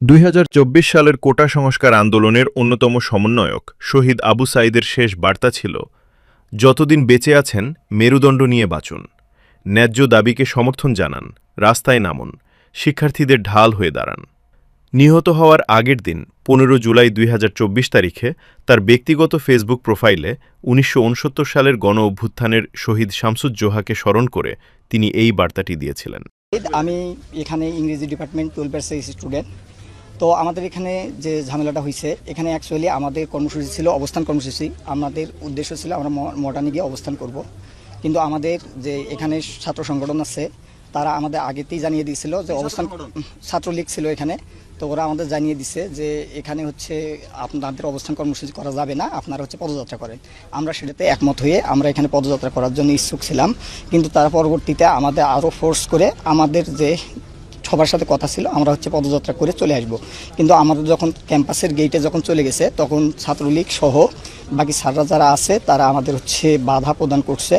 ২০২৪ সালের কোটা সংস্কার আন্দোলনের অন্যতম সমন্বয়ক শহীদ আবু সাঈদের শেষ বার্তা ছিল, যতদিন বেঁচে আছেন মেরুদণ্ড নিয়ে বাঁচুন, ন্যায্য দাবিকে সমর্থন জানান, রাস্তায় নামুন, শিক্ষার্থীদের ঢাল হয়ে দাঁড়ান। নিহত হওয়ার আগের দিন ১৫ জুলাই ২০২৪ তারিখে তার ব্যক্তিগত ফেসবুক প্রোফাইলে ১৯৬৯ সালের গণ-অভ্যুত্থানের শহীদ শামসুজ্জোহাকে স্মরণ করে তিনি এই বার্তাটি দিয়েছিলেন। আমি এখানে ইংরেজি ডিপার্টমেন্ট 12 স্টুডেন্ট। তো আমাদের এখানে যে ঝামেলাটা হয়েছে, এখানে অ্যাকচুয়ালি আমাদের কর্মসূচি ছিল অবস্থান কর্মসূচি। আমাদের উদ্দেশ্য ছিল আমরা মডার্নে গিয়ে অবস্থান করব, কিন্তু আমাদের যে এখানে ছাত্র সংগঠন আছে তারা আমাদের আগেতেই জানিয়ে দিয়েছিল যে অবস্থান, ছাত্রলীগ ছিল এখানে। তো ওরা আমাদের জানিয়ে দিছে যে এখানে হচ্ছে আপনাদের অবস্থান কর্মসূচি করা যাবে না, আপনারা হচ্ছে পদযাত্রা করেন। আমরা সেটাতে একমত হয়ে আমরা এখানে পদযাত্রা করার জন্য ইচ্ছুক ছিলাম, কিন্তু তারা পরবর্তীতে আমাদের আরও ফোর্স করে আমাদের যে সবার সাথে কথা ছিল আমরা হচ্ছে পদযাত্রা করে চলে আসব। কিন্তু আমাদের যখন ক্যাম্পাসের গেটে যখন চলে গেছে তখন ছাত্রলীগ সহ বাকি স্যাররা যারা আছে তারা আমাদের হচ্ছে বাধা প্রদান করছে।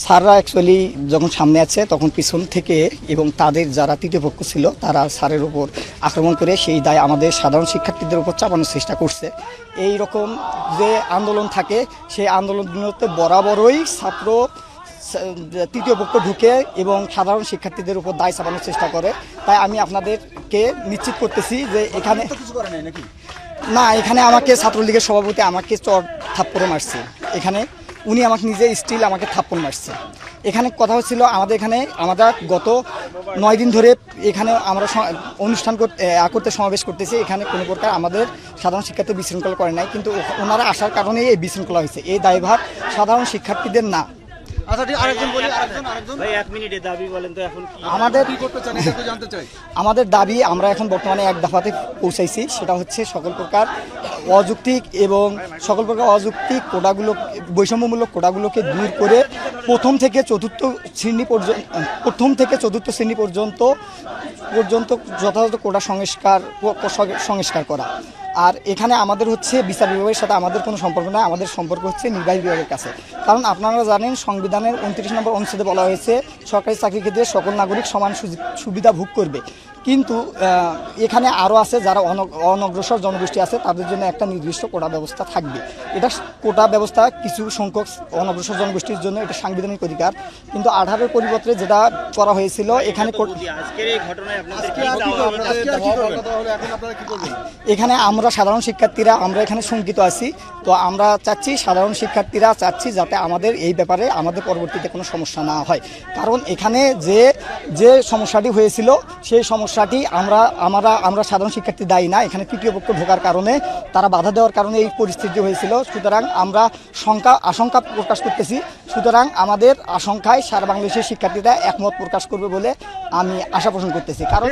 স্যাররা অ্যাকচুয়ালি যখন সামনে আছে তখন পিছন থেকে এবং তাদের যারা তৃতীয় পক্ষ ছিল তারা স্যারের ওপর আক্রমণ করে সেই দায় আমাদের সাধারণ শিক্ষার্থীদের উপর চাপানোর চেষ্টা করছে। এই রকম যে আন্দোলন থাকে সেই আন্দোলনগুলোতে বরাবরই ছাত্র তৃতীয় পক্ষ ঢুকে এবং সাধারণ শিক্ষার্থীদের উপর দায় চাপানোর চেষ্টা করে। তাই আমি আপনাদেরকে নিশ্চিত করতেছি যে এখানে না, এখানে আমাকে ছাত্রলীগের সভাপতি আমাকে চড় থাপ্পড়ে মারছে। এখানে উনি আমাকে নিজে স্টিল আমাকে থাপ্পড় মারছে। এখানে কথা হচ্ছিল আমাদের এখানে আমরা গত 9 দিন ধরে এখানে আমরা অনুষ্ঠান করতে সমাবেশ করতেছি। এখানে কোনো প্রকার আমাদের সাধারণ শিক্ষার্থী বিশৃঙ্খলা করে নাই, কিন্তু ওনারা আসার কারণেই এই বিশৃঙ্খলা হয়েছে। এই দায়ভার সাধারণ শিক্ষার্থীদের না। আমাদের দাবি আমরা এখন বর্তমানে এক দফাতে পৌঁছাইছি, সেটা হচ্ছে সকল প্রকার অযৌক্তিক কোটাগুলো, বৈষম্যমূলক কোটাগুলোকে দূর করে প্রথম থেকে চতুর্থ শ্রেণী পর্যন্ত যথাযথ কোটা সংস্কার করা। আর এখানে আমাদের হচ্ছে বিচার বিভাগের সাথে আমাদের কোনো সম্পর্ক নয়, আমাদের সম্পর্ক হচ্ছে নির্বাহী বিভাগের কাছে। কারণ আপনারা জানেন সংবিধানের 29 নম্বর অনুচ্ছেদে বলা হয়েছে সরকারি চাকরি ক্ষেত্রে সকল নাগরিক সমান সুবিধা ভোগ করবে। কিন্তু এখানে আরও আছে যারা অনগ্রসর জনগোষ্ঠী আছে তাদের জন্য একটা নির্দিষ্ট কোটা ব্যবস্থা থাকবে। এটা কোটা ব্যবস্থা কিছু সংখ্যক অনগ্রসর জনগোষ্ঠীর জন্য এটা সাংবিধানিক অধিকার, কিন্তু 18 পরিবর্তে যেটা করা হয়েছিল এখানে আমরা সাধারণ শিক্ষার্থীরা আমরা এখানে শঙ্কিত আছি। তো আমরা সাধারণ শিক্ষার্থীরা চাচ্ছি যাতে আমাদের এই ব্যাপারে আমাদের পরবর্তীতে কোনো সমস্যা না হয়। কারণ এখানে যে সমস্যাটি হয়েছিল সেই সমস্যাটি আমরা সাধারণ শিক্ষার্থী দায়ী না। এখানে তৃতীয় পক্ষ ঢোকার কারণে, তারা বাধা দেওয়ার কারণে এই পরিস্থিতি হয়েছিল। সুতরাং আমরা আশঙ্কা প্রকাশ করতেছি। সুতরাং আমাদের আশঙ্কায় সারা বাংলাদেশের শিক্ষার্থীরা একমত প্রকাশ করবে বলে আমি আশা পোষণ করতেছি। কারণ